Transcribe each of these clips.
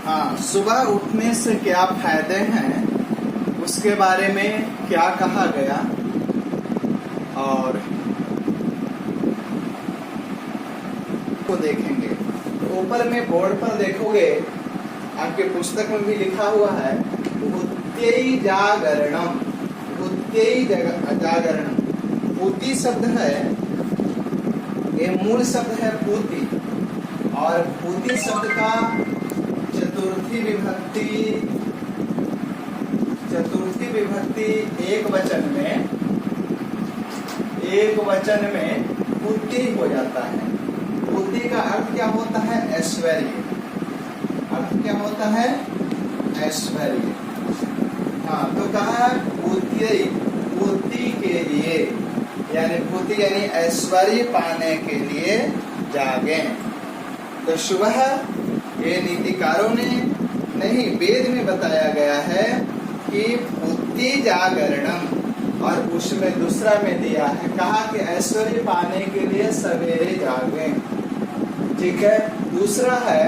हाँ, सुबह उठने से क्या फायदे हैं उसके बारे में क्या कहा गया और को देखेंगे। तो ऊपर में बोर्ड पर देखोगे, आपके पुस्तक में भी लिखा हुआ है भूत्यै जागरणम। भूत्यै जागरणम, पूति शब्द है, ये मूल शब्द है पूति, और पूति शब्द का चतुर्थी विभक्ति एक वचन में पूति हो जाता है। पूति का अर्थ क्या होता है? ऐश्वर्य। अर्थ क्या होता है? ऐश्वर्य। हाँ, तो कहा पूति के लिए, यानी पूति यानी ऐश्वर्य पाने के लिए जागे। तो सुबह ये नीतिकारों ने नहीं, वेद में बताया गया है कि पूति जागरणम, और उसमें दूसरा में दिया है, कहा कि ऐश्वर्य पाने के लिए सवेरे जागे। ठीक है। दूसरा है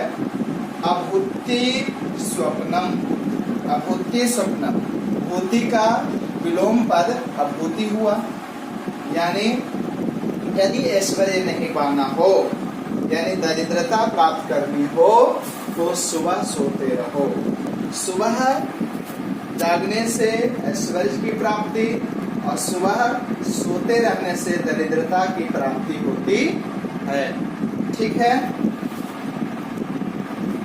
अभूति स्वप्नम। अभूति स्वप्नम, भूति का विलोम पद अभूति हुआ, यानी यदि ऐश्वर्य नहीं पाना हो, यानी दरिद्रता प्राप्त करनी हो, तो सुबह सोते रहो। सुबह जागने से ऐश्वर्य की प्राप्ति और सुबह सोते रहने से दरिद्रता की प्राप्ति होती है। ठीक है।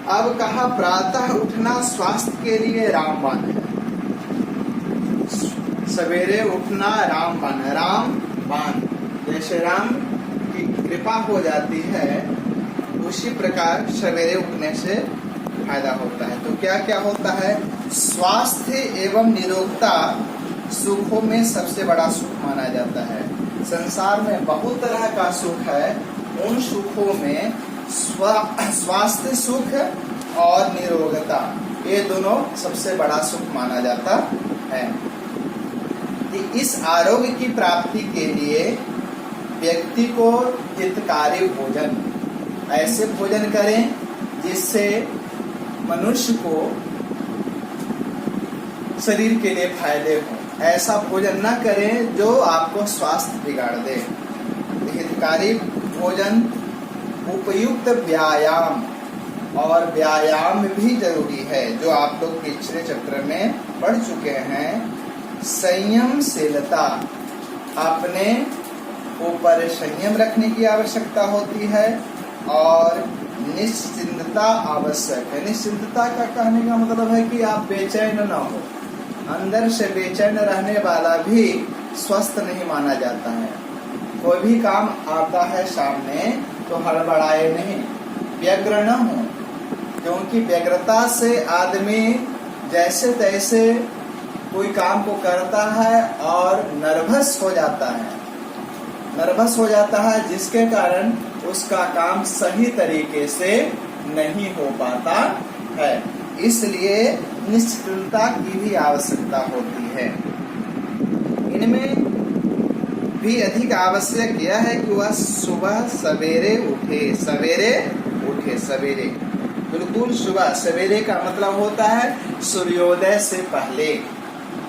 अब कहा प्रातः उठना स्वास्थ्य के लिए रामबाण है। सवेरे उठना रामबाण है। रामबाण, जैसे राम की कृपा हो जाती है, उसी प्रकार सवेरे उठने से फायदा होता है। तो क्या क्या होता है? स्वास्थ्य एवं निरोगता सुखों में सबसे बड़ा सुख माना जाता है। संसार में बहुत तरह का सुख है, उन सुखों में स्वास्थ्य सुख और निरोगता, ये दोनों सबसे बड़ा सुख माना जाता है। इस आरोग्य की प्राप्ति के लिए व्यक्ति को हितकारी भोजन, ऐसे भोजन करें जिससे मनुष्य को शरीर के लिए फायदे हो। ऐसा भोजन न करें जो आपको स्वास्थ्य बिगाड़ दे। हितकारी भोजन, उपयुक्त व्यायाम, और व्यायाम भी जरूरी है, जो आप लोग पिछले चैप्टर में पढ़ चुके हैं। संयमशीलता, अपने ऊपर संयम रखने की आवश्यकता होती है, और निश्चिंतता आवश्यक है। निश्चिंतता का कहने का मतलब है कि आप बेचैन न हो। अंदर से बेचैन रहने वाला भी स्वस्थ नहीं माना जाता है। कोई भी काम आता है सामने तो हड़बड़ाए नहीं, व्यग्र न हो, क्योंकि व्यग्रता से आदमी जैसे तैसे कोई काम को करता है और नर्वस हो जाता है, जिसके कारण उसका काम सही तरीके से नहीं हो पाता है। इसलिए निश्चिंतता की भी आवश्यकता होती है। इनमें भी अधिक आवश्यक यह है कि वह सुबह सवेरे उठे। बिल्कुल सुबह। सवेरे का मतलब होता है सूर्योदय से पहले,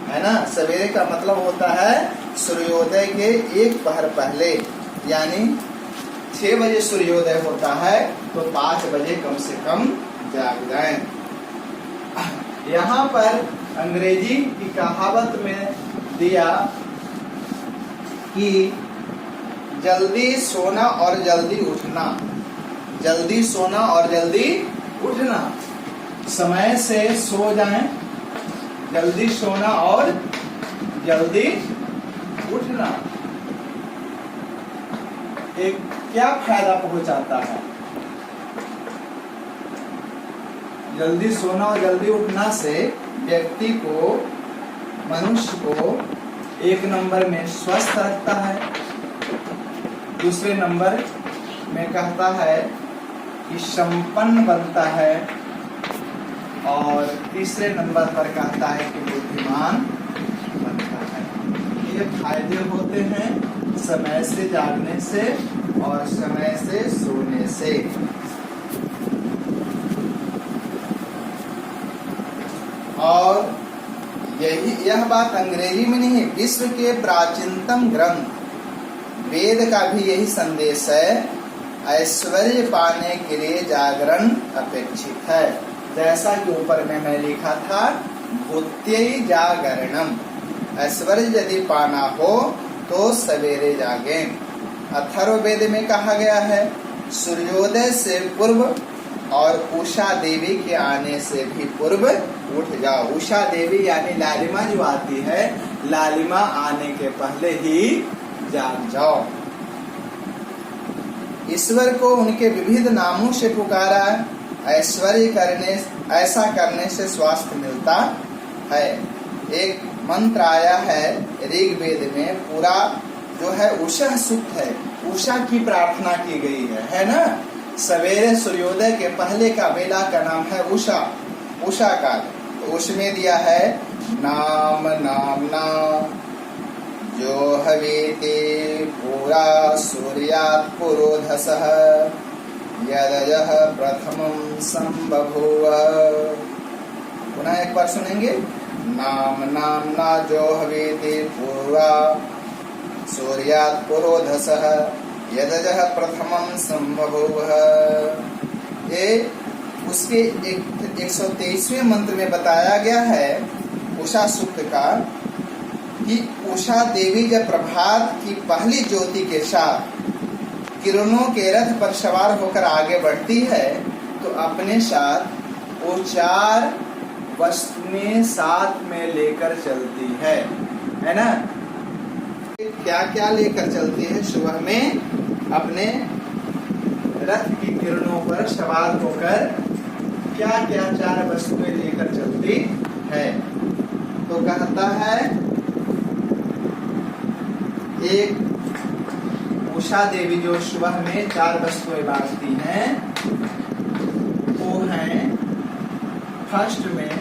है ना। सवेरे का मतलब होता है सूर्योदय के एक पहर पहले, यानी 6 बजे सूर्योदय होता है तो 5 बजे कम से कम जाग जाएं। यहाँ पर अंग्रेजी की कहावत में दिया कि जल्दी सोना और जल्दी उठना। जल्दी सोना और जल्दी उठना, समय से सो जाएं, जल्दी सोना और जल्दी उठना। एक क्या फायदा पहुंचाता है? जल्दी सोना और जल्दी उठना से व्यक्ति को, मनुष्य को एक नंबर में स्वस्थ रखता है, दूसरे नंबर में कहता है कि संपन्न बनता है, और तीसरे नंबर पर कहता है कि बुद्धिमान बनता है। ये फायदे होते हैं समय से जागने से और समय से सोने से। यह बात अंग्रेजी में नहीं, विश्व के प्राचीनतम ग्रंथ वेद का भी यही संदेश है, ऐश्वर्य पाने के लिए जागरण अपेक्षित है। जैसा कि ऊपर में मैं लिखा था, भूत्यै जागरणम, ऐश्वर्य यदि पाना हो तो सवेरे जागें। अथर्ववेद में कहा गया है, सूर्योदय से पूर्व और उषा देवी के आने से भी पूर्व उठ जाओ। उषा देवी यानी लालिमा जो आती है, लालिमा आने के पहले ही जाग जाओ। ईश्वर को उनके विविध नामों से पुकारा, ऐसा करने से स्वास्थ्य मिलता है। एक मंत्र आया है ऋग्वेद में, पूरा जो है उषा सूक्त है, उषा की प्रार्थना की गई है ना। सवेरे सूर्योदय के पहले का बेला का नाम है उषा, उषा काल। तो उसमें दिया है, नाम नामना जो हवेते पूरा सूर्यात् पुरोधसः यदयः प्रथमं संबभूव। पुनः एक बार सुनेंगे, नाम नामना जो हवेते पूरा सूर्यात् पुरोधसः यदयः प्रथमं संबभूव। ये उसके 123वें मंत्र में बताया गया है उषा सूक्त का, कि उषा देवी जब प्रभात की पहली ज्योति के साथ किरणों के रथ पर सवार होकर आगे बढ़ती है, तो अपने साथ वो 4 वस्तुएं साथ में लेकर चलती है ना। क्या क्या लेकर चलती है? सुबह में अपने रथ की किरणों पर सवार होकर क्या क्या 4 वस्तुएं लेकर चलती है? तो कहता है, एक उषा देवी जो सुबह में 4 वस्तुएं बांटती हैं, वो हैं फर्स्ट में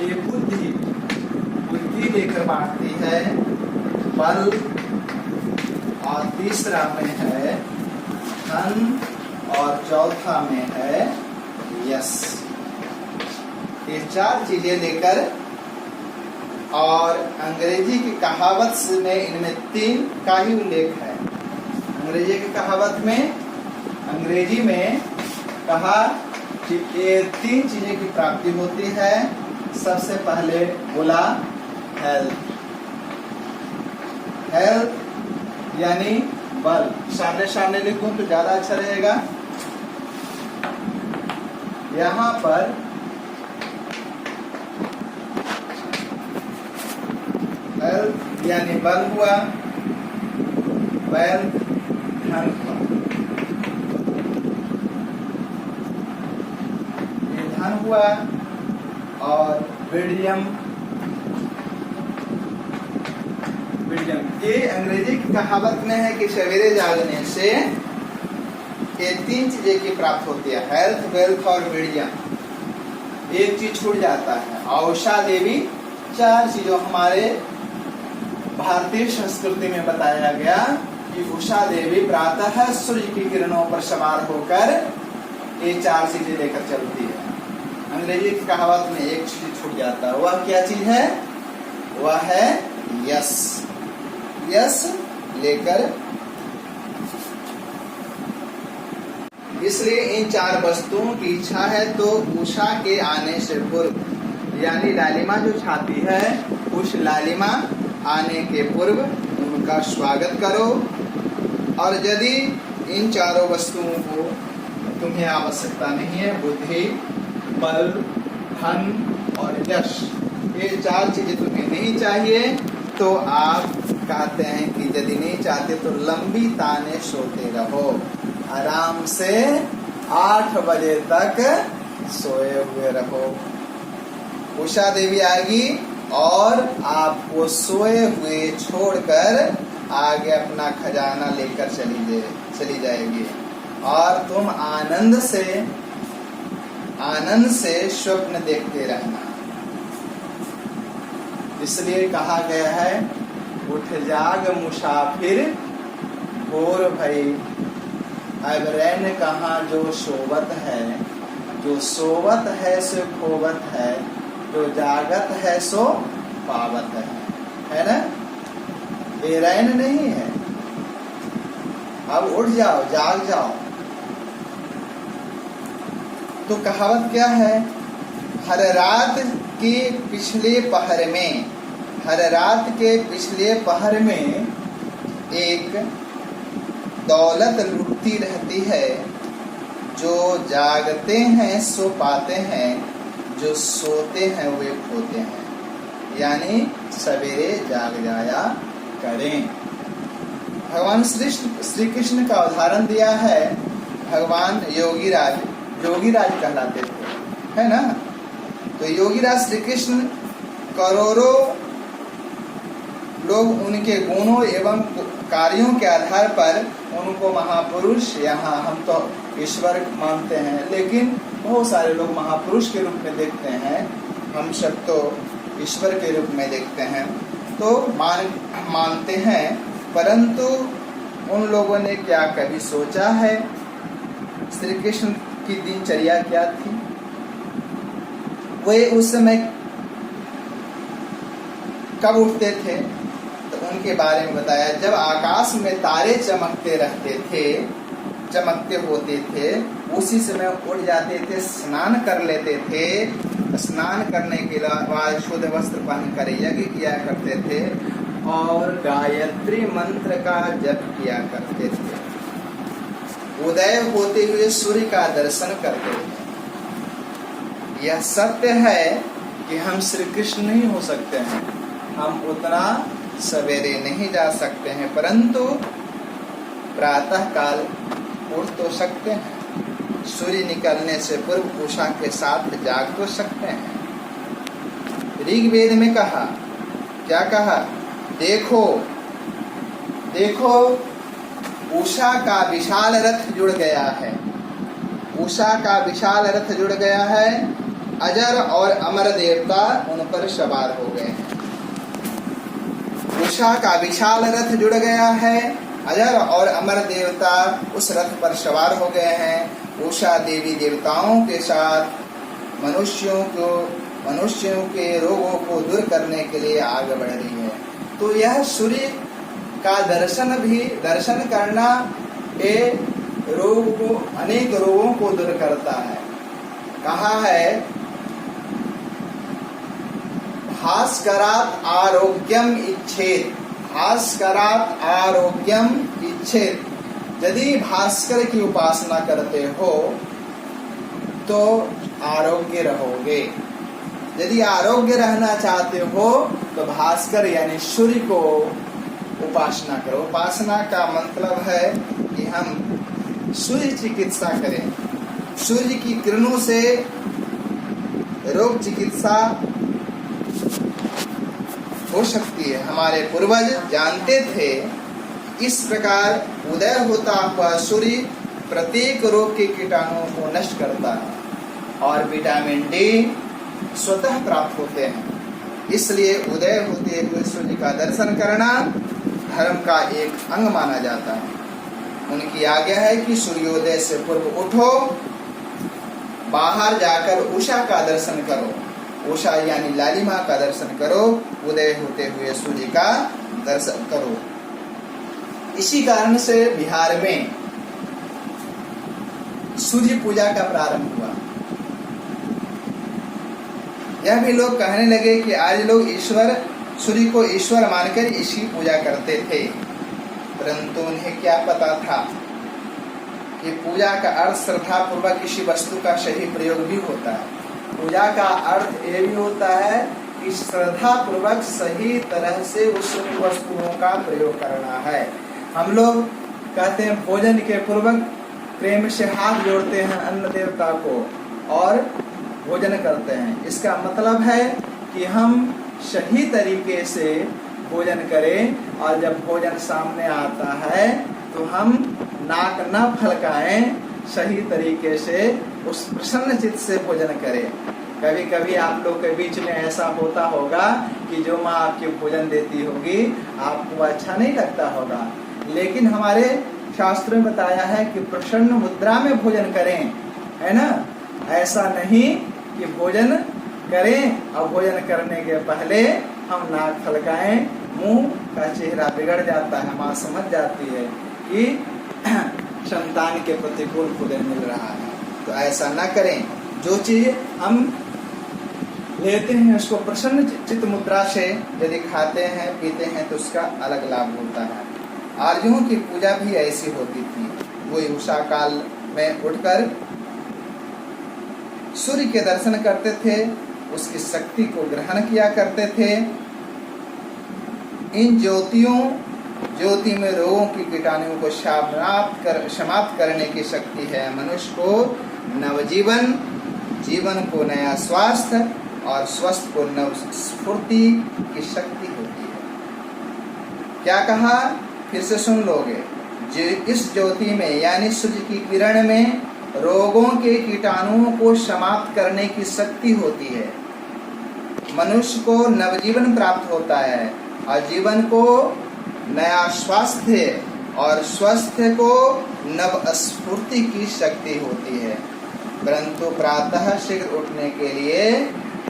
ये बुद्धि लेकर बांटती है, बल, और तीसरा में है धन, और चौथा में है यश। ये 4 चीजें लेकर, और अंग्रेजी की कहावत में इनमें 3 का ही उल्लेख है। अंग्रेजी की कहावत में, अंग्रेजी में कहा कि ये 3 चीजें की प्राप्ति होती है। सबसे पहले बोला हेल्थ, हेल्थ यानी बल। सामने सामने लिखूं तो ज्यादा अच्छा रहेगा। यहाँ पर हेल्थ यानी बल हुआ, वेल्थ धन हुआ। ये धन हुआ, और वीडियम, ये अंग्रेजी की कहावत में है कि सवेरे जागने से ये 3 चीजें की प्राप्त होती है, हेल्थ, वेल्थ और वीडियम। एक चीज छूट जाता है, और उषा देवी 4 चीजों, हमारे भारतीय संस्कृति में बताया गया कि उषा देवी प्रातः सूर्य की किरणों पर सवार होकर ये 4 चीजें लेकर चलती है। अंग्रेजी की कहावत में एक चीज छूट जाता है, वह क्या चीज है? वह है यश। यश लेकर, इसलिए इन 4 वस्तुओं की इच्छा है तो उषा के आने से पूर्व, यानी लालिमा जो छाती है, उस लालिमा आने के पूर्व उनका स्वागत करो। और यदि इन 4 वस्तुओं को तुम्हें आवश्यकता नहीं है, बुद्धि, बल, धन और यश, ये 4 चीजें तुम्हें नहीं चाहिए, तो आप कहते हैं कि यदि नहीं चाहते तो लंबी ताने सोते रहो, आराम से 8 बजे तक सोए हुए रहो। उषा देवी आएगी और आपको सोए हुए छोड़कर आगे अपना खजाना लेकर चली जाएगी, और तुम आनंद से स्वप्न देखते रहना। इसलिए कहा गया है, उठ जाग मुसाफिर भोर भई, अब रैन कहाँ जो सोवत है, जो सोवत है से खोवत है, जो जागत है सो पावत है ना? ये रैन नहीं है। अब उठ जाओ, जाग जाओ। तो कहावत क्या है? हर रात के पिछले पहर में, हर रात के पिछले पहर में एक दौलत लुटती रहती है। जो जागते हैं सो पाते हैं, जो सोते हैं वे खोते हैं। यानी सवेरे जाग जाया करें। भगवान श्री कृष्ण का उदाहरण दिया है। भगवान योगीराज कहलाते थे, है ना? तो योगीराज श्री कृष्ण, करोड़ों लोग उनके गुणों एवं कार्यों के आधार पर उनको महापुरुष, यहाँ हम तो ईश्वर मानते हैं, लेकिन बहुत सारे लोग महापुरुष के रूप में देखते हैं। हम सब तो ईश्वर के रूप में देखते हैं, तो मानते हैं। परंतु उन लोगों ने क्या कभी सोचा है श्री कृष्ण की दिनचर्या क्या थी? वे उस समय कब उठते थे? तो उनके बारे में बताया, जब आकाश में तारे चमकते रहते थे, चमकते होते थे, उसी समय उठ जाते थे, स्नान कर लेते थे। स्नान करने के बाद शुद्ध वस्त्र पहनकर यज्ञ किया करते थे और गायत्री मंत्र का जप किया करते थे। उदय होते हुए सूर्य का दर्शन करते थे। यह सत्य है कि हम श्री कृष्ण नहीं हो सकते हैं, हम उतना सवेरे नहीं जा सकते हैं, परंतु प्रातः काल उठ तो सकते हैं। सूर्य निकलने से पूर्व उषा के साथ जाग तो सकते हैं। ऋग्वेद में कहा, क्या कहा? देखो देखो उषा का विशाल रथ जुड़ गया है। उषा का विशाल रथ जुड़ गया है, अजर और अमर देवता उन पर सवार हो गए हैं। उषा का विशाल रथ जुड़ गया है, अजर और अमर देवता उस रथ पर सवार हो गए हैं। उषा देवी देवताओं के साथ मनुष्यों के रोगों को दूर करने के लिए आगे बढ़ रही है। तो यह सूर्य का दर्शन करना अनेक रोगों को दूर करता है। कहा है, भास्करात् आरोग्यम इच्छेत्, भास्करात् आरोग्यम इच्छेत्। यदि भास्कर की उपासना करते हो तो आरोग्य रहोगे। यदि आरोग्य रहना चाहते हो तो भास्कर यानी सूर्य को उपासना करो। उपासना का मतलब है कि हम सूर्य चिकित्सा करें। सूर्य की किरणों से रोग चिकित्सा हो सकती है। हमारे पूर्वज जानते थे। इस प्रकार उदय होता हुआ सूर्य प्रत्येक रोग के कीटाणुओं को नष्ट करता है और विटामिन डी स्वतः प्राप्त होते हैं। इसलिए उदय होते हुए सूर्य का दर्शन करना धर्म का एक अंग माना जाता है। उनकी आज्ञा है कि सूर्योदय से पूर्व उठो, बाहर जाकर उषा का दर्शन करो। उषा यानी लालिमा का दर्शन करो, उदय होते हुए सूर्य का दर्शन करो। इसी कारण से बिहार में सूर्य पूजा का प्रारंभ हुआ। यह भी लोग कहने लगे कि आज लोग सूर्य को ईश्वर मानकर इसकी पूजा करते थे, परंतु उन्हें क्या पता था कि पूजा का अर्थ श्रद्धा पूर्वक किसी वस्तु का सही प्रयोग भी होता है। पूजा का अर्थ ये भी होता है कि श्रद्धा पूर्वक सही तरह से उस वस्तुओं का प्रयोग करना है। हम लोग कहते हैं भोजन के पूर्वक प्रेम से हाथ जोड़ते हैं अन्न देवता को और भोजन करते हैं। इसका मतलब है कि हम सही तरीके से भोजन करें और जब भोजन सामने आता है तो हम नाक न फलकाएं, सही तरीके से उस प्रसन्न चित्त से भोजन करें। कभी कभी आप लोग के बीच में ऐसा होता होगा कि जो माँ आपके भोजन देती होगी आपको अच्छा नहीं लगता होगा, लेकिन हमारे शास्त्रों में बताया है कि प्रसन्न मुद्रा में भोजन करें, है ना? ऐसा नहीं कि भोजन करें और भोजन करने के पहले हम नाक फलकाएं, मुंह का चेहरा बिगड़ जाता है, माँ समझ जाती है कि संतान के प्रतिकूल भोजन मिल रहा है। तो ऐसा ना करें। जो चीज हम लेते हैं उसको प्रसन्न चित्त मुद्रा से यदि खाते हैं पीते हैं तो उसका अलग लाभ होता है। आर्यों की पूजा भी ऐसी होती थी। वो उषा काल में उठकर सूर्य के दर्शन करते थे, उसकी शक्ति को ग्रहण किया करते थे। इन ज्योति में रोगों की कीटाणुओं को समाप्त करने की शक्ति है। मनुष्य को नवजीवन, जीवन को नया स्वास्थ्य और स्वस्थ को नव स्फूर्ति की शक्ति होती है। क्या कहा, फिर से सुन लोगे। इस ज्योति में यानी सूर्य की किरण में रोगों के कीटाणुओं को समाप्त करने की शक्ति होती है। मनुष्य को नवजीवन प्राप्त होता है और जीवन को नया स्वास्थ्य और स्वास्थ्य को नव स्फूर्ति की शक्ति होती है। परंतु प्रातः शीघ्र उठने के लिए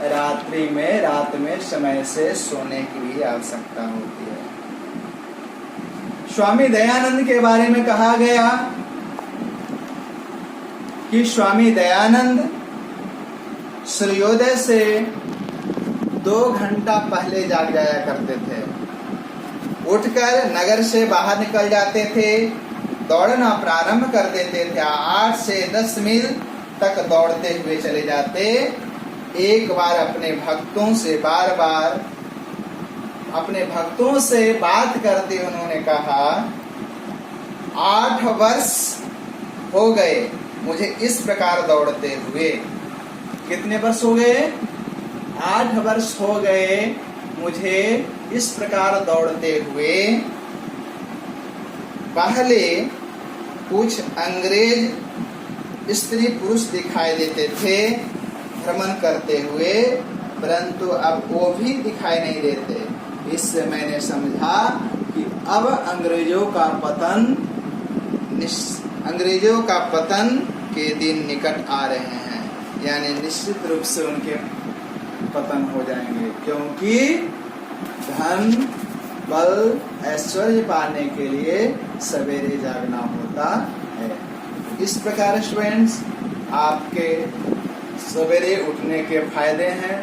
रात में समय से सोने की भी आवश्यकता होती है। स्वामी दयानंद के बारे में कहा गया कि स्वामी दयानंद सूर्योदय से 2 घंटा पहले जाग जाया करते थे। उठकर नगर से बाहर निकल जाते थे, दौड़ना प्रारंभ कर देते थे। 8 से 10 मील तक दौड़ते हुए चले जाते। एक बार अपने भक्तों से बात करते उन्होंने कहा, 8 वर्ष हो गए मुझे इस प्रकार दौड़ते हुए। कितने वर्ष हो गए? 8 वर्ष हो गए मुझे इस प्रकार दौड़ते हुए। पहले कुछ अंग्रेज स्त्री पुरुष दिखाई देते थे भ्रमण करते हुए, परंतु अब वो भी दिखाई नहीं देते। इससे मैंने समझा कि अब अंग्रेजों का पतन के दिन निकट आ रहे हैं, यानी निश्चित रूप से उनके पतन हो जाएंगे, क्योंकि धन बल ऐश्वर्य पाने के लिए सवेरे जागना होता है। इस प्रकार स्टूडेंट्स आपके सवेरे उठने के फायदे हैं।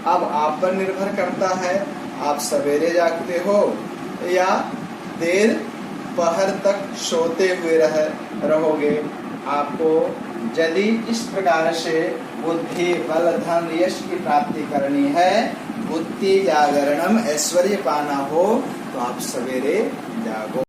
अब आप पर निर्भर करता है आप सवेरे जागते हो या देर पहर तक सोते हुए रहोगे। आपको यदि इस प्रकार से बुद्धि बल धन यश की प्राप्ति करनी है, बुद्धि जागरणम ऐश्वर्य पाना हो, तो आप सवेरे जागो।